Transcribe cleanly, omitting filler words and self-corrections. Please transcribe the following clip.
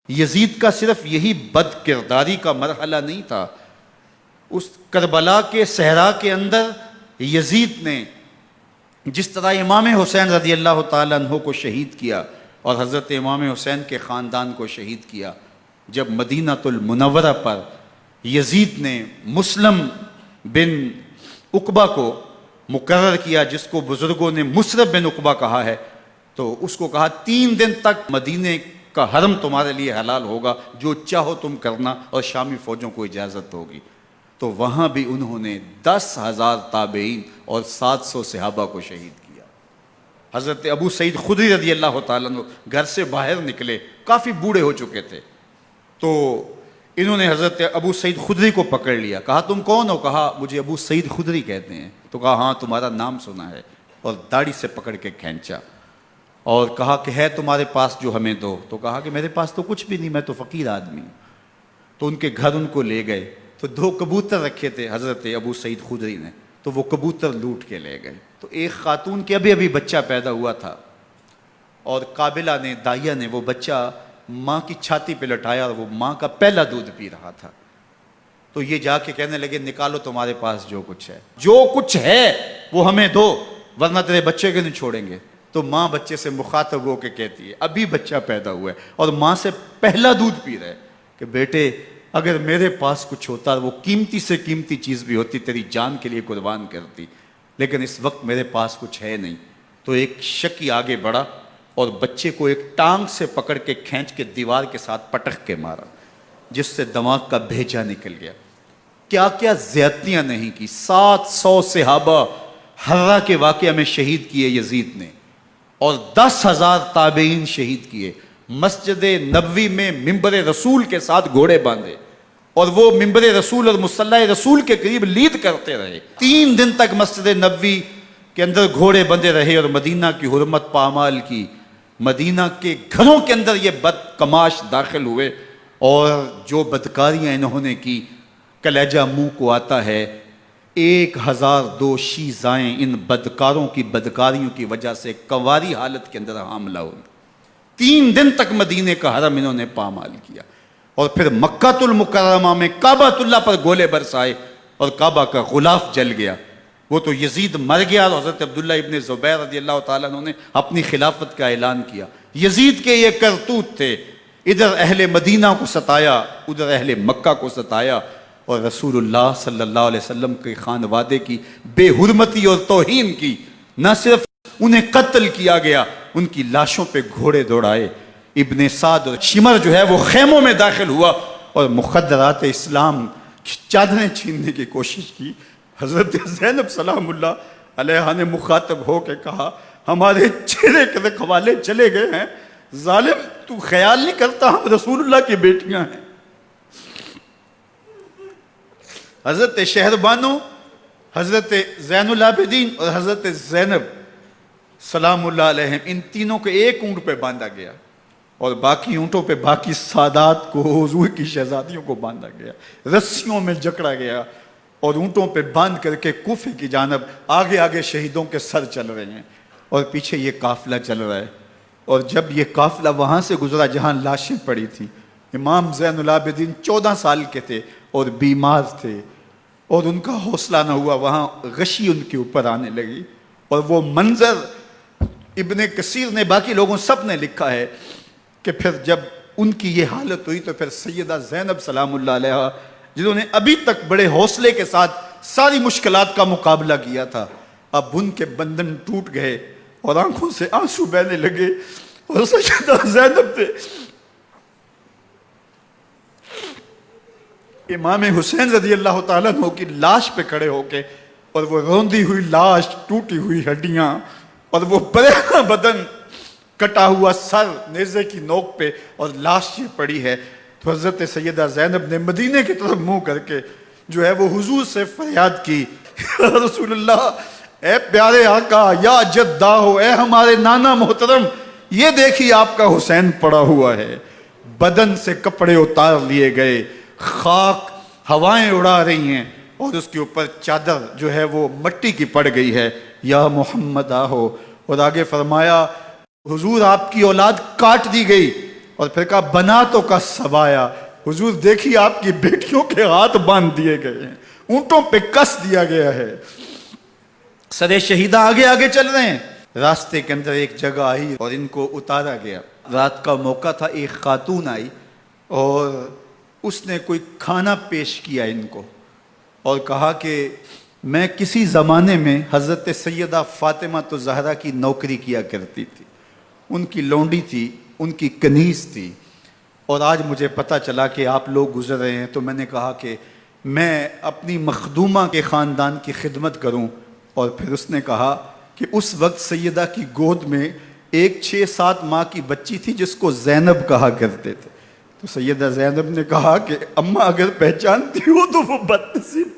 یزید کا صرف یہی بد کرداری کا مرحلہ نہیں تھا، اس کربلا کے صحرا کے اندر یزید نے جس طرح امام حسین رضی اللہ تعالیٰ عنہ کو شہید کیا اور حضرت امام حسین کے خاندان کو شہید کیا، جب مدینہ المنورہ پر یزید نے مسلم بن عقبہ کو مقرر کیا، جس کو بزرگوں نے مصرف بن عقبہ کہا ہے، تو اس کو کہا 3 دن تک مدینے کا حرم تمہارے لیے حلال ہوگا، جو چاہو تم کرنا، اور شامی فوجوں کو اجازت ہوگی۔ تو وہاں بھی انہوں نے 10,000 تابعین اور 700 صحابہ کو شہید کیا۔ حضرت ابو سعید خدری رضی اللہ تعالیٰ عنہ گھر سے باہر نکلے، کافی بوڑھے ہو چکے تھے، تو انہوں نے حضرت ابو سعید خدری کو پکڑ لیا، کہا تم کون ہو؟ کہا مجھے ابو سعید خدری کہتے ہیں۔ تو کہا ہاں تمہارا نام سنا ہے، اور داڑھی سے پکڑ کے کھینچا اور کہا کہ ہے تمہارے پاس جو ہمیں دو؟ تو کہا کہ میرے پاس تو کچھ بھی نہیں، میں تو فقیر آدمی ہوں۔ تو ان کے گھر ان کو لے گئے، تو 2 کبوتر رکھے تھے حضرت ابو سعید خدری نے، تو وہ کبوتر لوٹ کے لے گئے۔ تو ایک خاتون کے ابھی بچہ پیدا ہوا تھا، اور قابلہ نے، دائیا نے، وہ بچہ ماں کی چھاتی پہ لٹایا، اور وہ ماں کا پہلا دودھ پی رہا تھا۔ تو یہ جا کے کہنے لگے نکالو تمہارے پاس جو کچھ ہے، جو کچھ ہے وہ ہمیں دو، ورنہ تیرے بچے کو نہیں چھوڑیں گے۔ تو ماں بچے سے مخاطب ہو کے کہتی ہے، ابھی بچہ پیدا ہوا ہے اور ماں سے پہلا دودھ پی رہا ہے، کہ بیٹے اگر میرے پاس کچھ ہوتا، وہ قیمتی سے قیمتی چیز بھی ہوتی، تیری جان کے لیے قربان کرتی، لیکن اس وقت میرے پاس کچھ ہے نہیں۔ تو ایک شکی آگے بڑھا اور بچے کو ایک ٹانگ سے پکڑ کے کھینچ کے دیوار کے ساتھ پٹک کے مارا، جس سے دماغ کا بھیجا نکل گیا۔ کیا کیا زیادتیاں نہیں کی۔ 700 صحابہ حرہ کے واقعہ میں شہید کیے یزید نے، اور 10,000 تابعین شہید کیے۔ مسجد نبوی میں ممبر رسول کے ساتھ گھوڑے باندھے، اور وہ ممبر رسول اور مصلی رسول کے قریب لید کرتے رہے۔ 3 دن تک مسجد نبوی کے اندر گھوڑے بندھے رہے، اور مدینہ کی حرمت پامال کی۔ مدینہ کے گھروں کے اندر یہ بدکماش داخل ہوئے، اور جو بدکاریاں انہوں نے کی، کلیجہ منہ کو آتا ہے۔ 1002 شیزائیں ان بدکاروں کی بدکاریوں کی وجہ سے کنواری حالت کے اندر حاملہ ہوئی۔ 3 دن تک مدینے کا حرم انہوں نے پامال کیا، اور پھر مکہ المکرمہ میں کعبہ اللہ پر گولے برسائے، اور کعبہ کا غلاف جل گیا۔ وہ تو یزید مر گیا، اور حضرت عبداللہ ابن زبیر رضی اللہ تعالیٰ عنہ نے اپنی خلافت کا اعلان کیا۔ یزید کے یہ کرتوت تھے، ادھر اہل مدینہ کو ستایا، ادھر اہل مکہ کو ستایا، اور رسول اللہ صلی اللہ علیہ وسلم کے خانوادے کی بے حرمتی اور توہین کی۔ نہ صرف انہیں قتل کیا گیا، ان کی لاشوں پہ گھوڑے دوڑائے۔ ابن سعد اور شمر جو ہے وہ خیموں میں داخل ہوا، اور مخدرات اسلام کی چادریں چھیننے کی کوشش کی۔ حضرت زینب سلام اللہ علیہ نے مخاطب ہو کے کہا ہمارے چہرے کے رکھوالے چلے گئے ہیں، ظالم تو خیال نہیں کرتا ہم رسول اللہ کی بیٹیاں ہیں۔ حضرت شہربانو، حضرت زین العابدین اور حضرت زینب سلام اللہ علیہم، ان تینوں کو ایک اونٹ پہ باندھا گیا، اور باقی اونٹوں پہ باقی سادات کو، حضور کی شہزادیوں کو باندھا گیا، رسیوں میں جکڑا گیا، اور اونٹوں پہ باندھ کر کے کوفے کی جانب آگے آگے شہیدوں کے سر چل رہے ہیں، اور پیچھے یہ قافلہ چل رہا ہے۔ اور جب یہ قافلہ وہاں سے گزرا جہاں لاشیں پڑی تھیں، امام زین العابدین 14 سال کے تھے اور بیمار تھے، اور ان کا حوصلہ نہ ہوا، وہاں غشی ان کے اوپر آنے لگی، اور وہ منظر ابن کثیر نے، باقی لوگوں سب نے لکھا ہے کہ پھر جب ان کی یہ حالت ہوئی تو پھر سیدہ زینب سلام اللہ علیہ، جنہوں نے ابھی تک بڑے حوصلے کے ساتھ ساری مشکلات کا مقابلہ کیا تھا، اب ان کے بندھن ٹوٹ گئے اور آنکھوں سے آنسو بہنے لگے، اور سیدہ زینب تھے امام حسین رضی اللہ تعالیٰ عنہ کی لاش پہ کھڑے ہو کے، اور وہ روندی ہوئی لاش، ٹوٹی ہوئی ہڈیاں، اور وہ برینا بدن، کٹا ہوا سر نیزے کی نوک پہ، اور لاش یہ پڑی ہے۔ تو حضرت سیدہ زینب نے مدینے کی طرف منہ کر کے جو ہے وہ حضور سے فریاد کی، رسول اللہ، اے پیارے آقا، یا جدہ ہو، اے ہمارے نانا محترم، یہ دیکھیے آپ کا حسین پڑا ہوا ہے۔ بدن سے کپڑے اتار لیے گئے، خاک ہوائیں اڑا رہی ہیں، اور اس کے اوپر چادر جو ہے وہ مٹی کی پڑ گئی ہے، یا محمد آہو۔ اور آگے فرمایا حضور آپ کی اولاد کاٹ دی گئی، اور پھر کہا بناتوں کا سبایا، حضور دیکھیے آپ کی بیٹیوں کے ہاتھ باندھ دیے گئے ہیں، اونٹوں پہ کس دیا گیا ہے، سرے شہیدہ آگے آگے چل رہے ہیں۔ راستے کے اندر ایک جگہ آئی اور ان کو اتارا گیا۔ رات کا موقع تھا، ایک خاتون آئی اور اس نے کوئی کھانا پیش کیا ان کو اور کہا کہ میں کسی زمانے میں حضرت سیدہ فاطمہ تو زہرا کی نوکری کیا کرتی تھی، ان کی لونڈی تھی، ان کی کنیز تھی، اور آج مجھے پتہ چلا کہ آپ لوگ گزر رہے ہیں، تو میں نے کہا کہ میں اپنی مخدومہ کے خاندان کی خدمت کروں۔ اور پھر اس نے کہا کہ اس وقت سیدہ کی گود میں ایک 6-7 ماہ کی بچی تھی جس کو زینب کہا کرتے تھے۔ تو سیدہ زینب نے کہا کہ اماں اگر پہچانتی ہو تو وہ بد نصیب